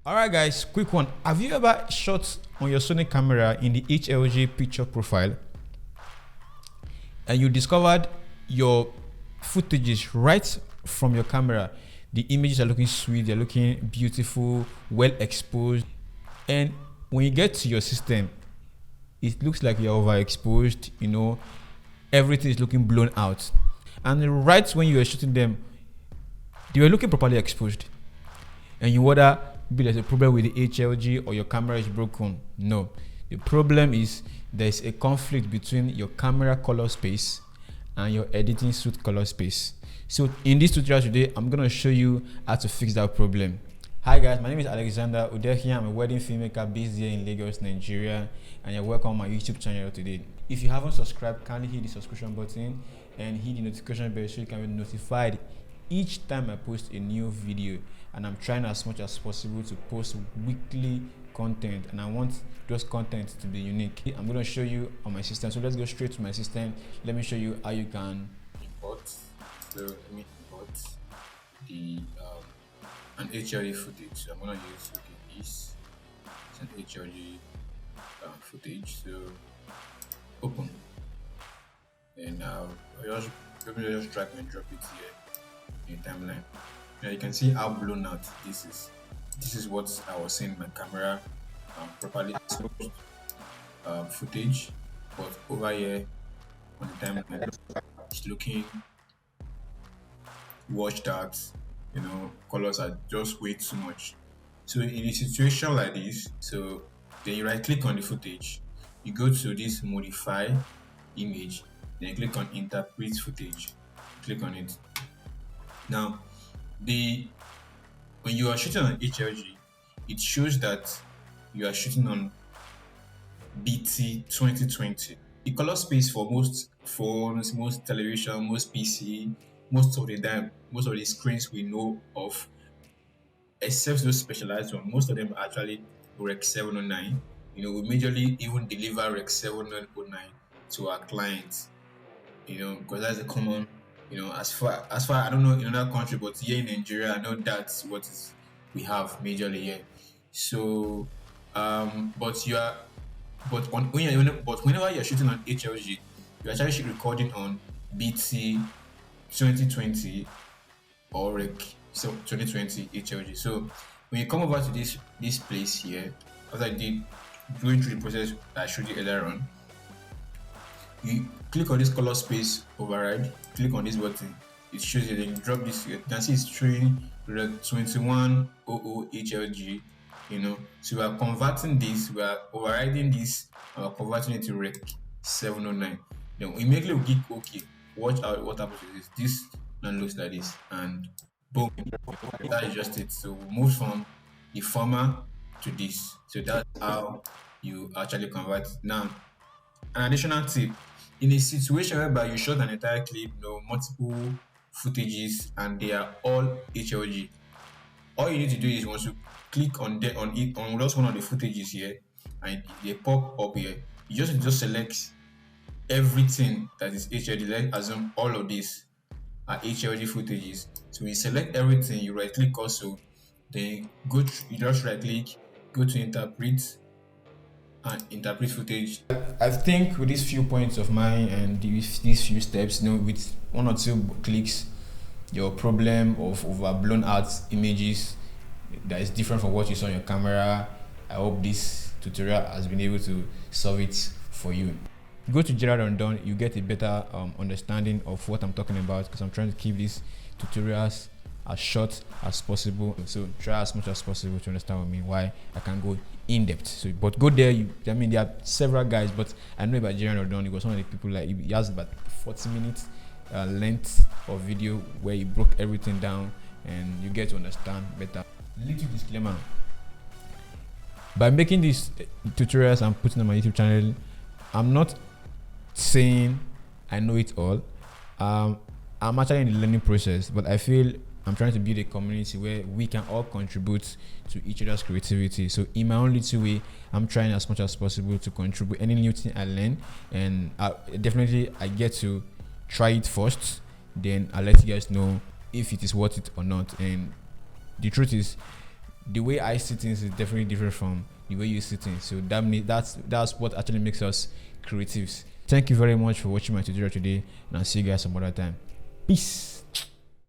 Alright guys, quick one. Have you ever shot on your Sony camera in the HLG picture profile and you discovered your footages right from your camera? The images are looking sweet, they're looking beautiful, well exposed, and when you get to your system, it looks like you're overexposed, you know, everything is looking blown out. And right when you were shooting them, they were looking properly exposed. And you wonder, maybe there's a problem with the HLG or your camera is broken. No, the problem is there's a conflict between your camera color space and your editing suite color space. So in this tutorial today, I'm going to show you how to fix that problem. Hi guys, my name is Alexander Udehi. I'm a wedding filmmaker based here in Lagos, Nigeria, and you're welcome on my YouTube channel today. If you haven't subscribed, kindly hit the subscription button and hit the notification bell so you can be notified each time I post a new video. And I'm trying as much as possible to post weekly content, and I want those contents to be unique. I'm going to show you on my system, so let's go straight to my system. Let me show you how you can import. So let me import the an HLG footage. So I'm going to use this. It's an HLG footage. So open, and I'll just drag and drop it here in timeline. Now you can see how blown out this is. This is what I was seeing in my camera, properly exposed footage, but over here on the timeline it's looking washed out. You know, colors are just way too much. So in a situation like this, so then you right click on the footage, you go to this modify image, then you click on interpret footage, click on it. Now when you are shooting on HLG, it shows that you are shooting on BT.2020. The color space for most phones, most television, most PC, most of the time, most of the screens we know of, except those specialized ones, most of them are actually REC.709. You know, we majorly even deliver REC.709 to our clients, you know, because that's a common. You know, as far I don't know in another country, but here in Nigeria, I know that's what we have majorly here. So, whenever you're shooting on HLG, you're actually recording on BT.2020 or REC.709 HLG. So when you come over to this place here, as I did going through the process I showed you earlier on, you click on this color space override, click on this button, it shows you, then you drop this, you can see it's showing REC.2100 HLG, you know. So we are converting this, we are overriding this, and we're converting it to REC.709. Then we immediately click OK. Watch out what happens with this. This now looks like this, and boom, that is just it. So we move from the former to this. So that's how you actually convert. Now, an additional tip: in a situation whereby you shot an entire clip, you know, multiple footages, and they are all HLG, all you need to do is once you click on just one of the footages here, and they pop up here, you just select everything that is HLG. Let's assume all of these are HLG footages. So we select everything, you right click also, then you just right click, go to interpret, and interpret footage. I think with these few points of mine and these few steps, you know, with one or two clicks, your problem of overblown out images that is different from what you saw on your camera, I hope this tutorial has been able to solve it for you. Go to Gerard Undone, you get a better understanding of what I'm talking about, because I'm trying to keep these tutorials as short as possible. So try as much as possible to understand what I mean, why I can go in depth. So but go there, I mean there are several guys, but I know about Gerard Undone. He was one of the people, like he has about 40 minutes length of video where he broke everything down and you get to understand better. Little disclaimer: by making these tutorials and putting on my YouTube channel, I'm not saying I know it all. I'm actually in the learning process, but I feel I'm trying to build a community where we can all contribute to each other's creativity. So in my own little way, I'm trying as much as possible to contribute any new thing I learn, and I get to try it first, then I'll let you guys know if it is worth it or not. And the truth is, the way I see things is definitely different from the way you see things. So that's what actually makes us creatives. Thank you very much for watching my tutorial today, and I'll see you guys some other time. Peace.